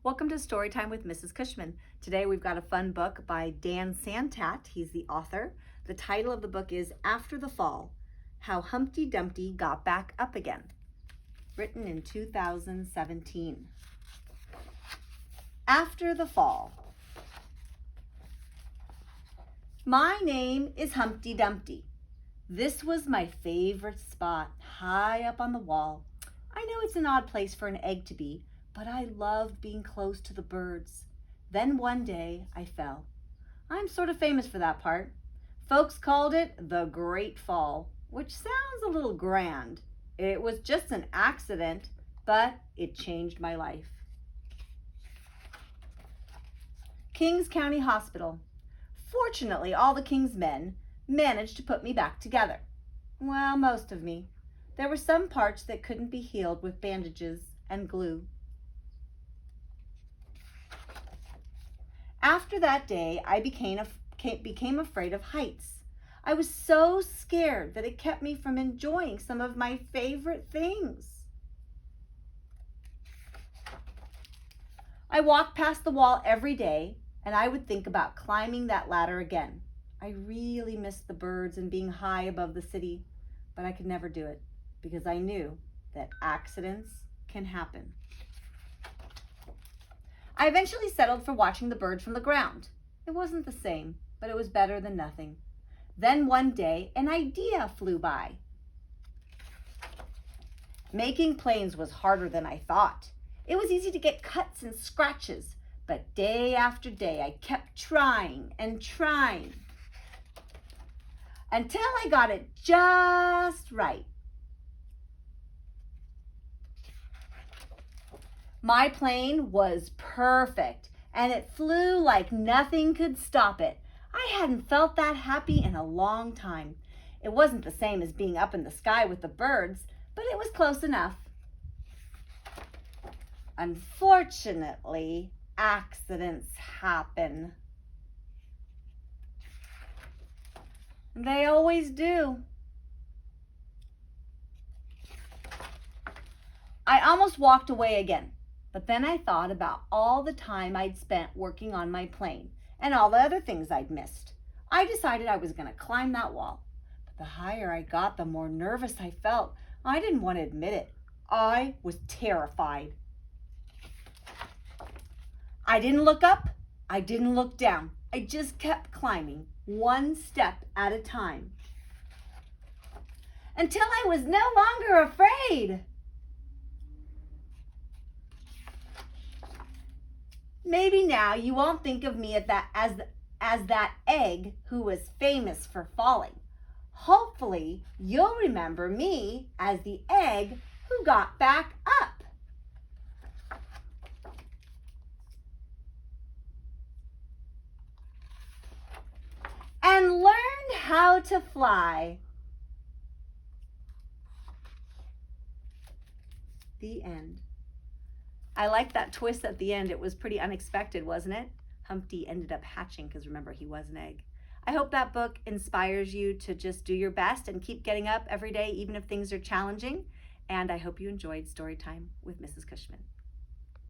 Welcome to Storytime with Mrs. Cushman. Today we've got a fun book by Santat. He's the author. The title of the book is After the Fall, How Humpty Dumpty Got Back Up Again, written in 2017. After the Fall. My name is Humpty Dumpty. This was my favorite spot, high up on the wall. I know it's an odd place for an egg to be, but I loved being close to the birds. Then one day I fell. I'm sort of famous for that part. Folks called it the Great Fall, which sounds a little grand. It was just an accident, but it changed my life. Kings County Hospital. Fortunately, all the King's men managed to put me back together. Well, most of me. There were some parts that couldn't be healed with bandages and glue. After that day, I became afraid of heights. I was so scared that it kept me from enjoying some of my favorite things. I walked past the wall every day, and I would think about climbing that ladder again. I really missed the birds and being high above the city, but I could never do it because I knew that accidents can happen. I eventually settled for watching the birds from the ground. It wasn't the same, but it was better than nothing. Then one day, an idea flew by. Making planes was harder than I thought. It was easy to get cuts and scratches, but day after day, I kept trying and trying until I got it just right. My plane was perfect, and it flew like nothing could stop it. I hadn't felt that happy in a long time. It wasn't the same as being up in the sky with the birds, but it was close enough. Unfortunately, accidents happen. They always do. I almost walked away again. But then I thought about all the time I'd spent working on my plane and all the other things I'd missed. I decided I was going to climb that wall. But the higher I got, the more nervous I felt. I didn't want to admit it. I was terrified. I didn't look up. I didn't look down. I just kept climbing, one step at a time, until I was no longer afraid. Maybe now you won't think of me as that egg who was famous for falling. Hopefully, you'll remember me as the egg who got back up. And learned how to fly. The end. I like that twist at the end. It was pretty unexpected, wasn't it? Humpty ended up hatching because remember, he was an egg. I hope that book inspires you to just do your best and keep getting up every day, even if things are challenging. And I hope you enjoyed Storytime with Mrs. Cushman.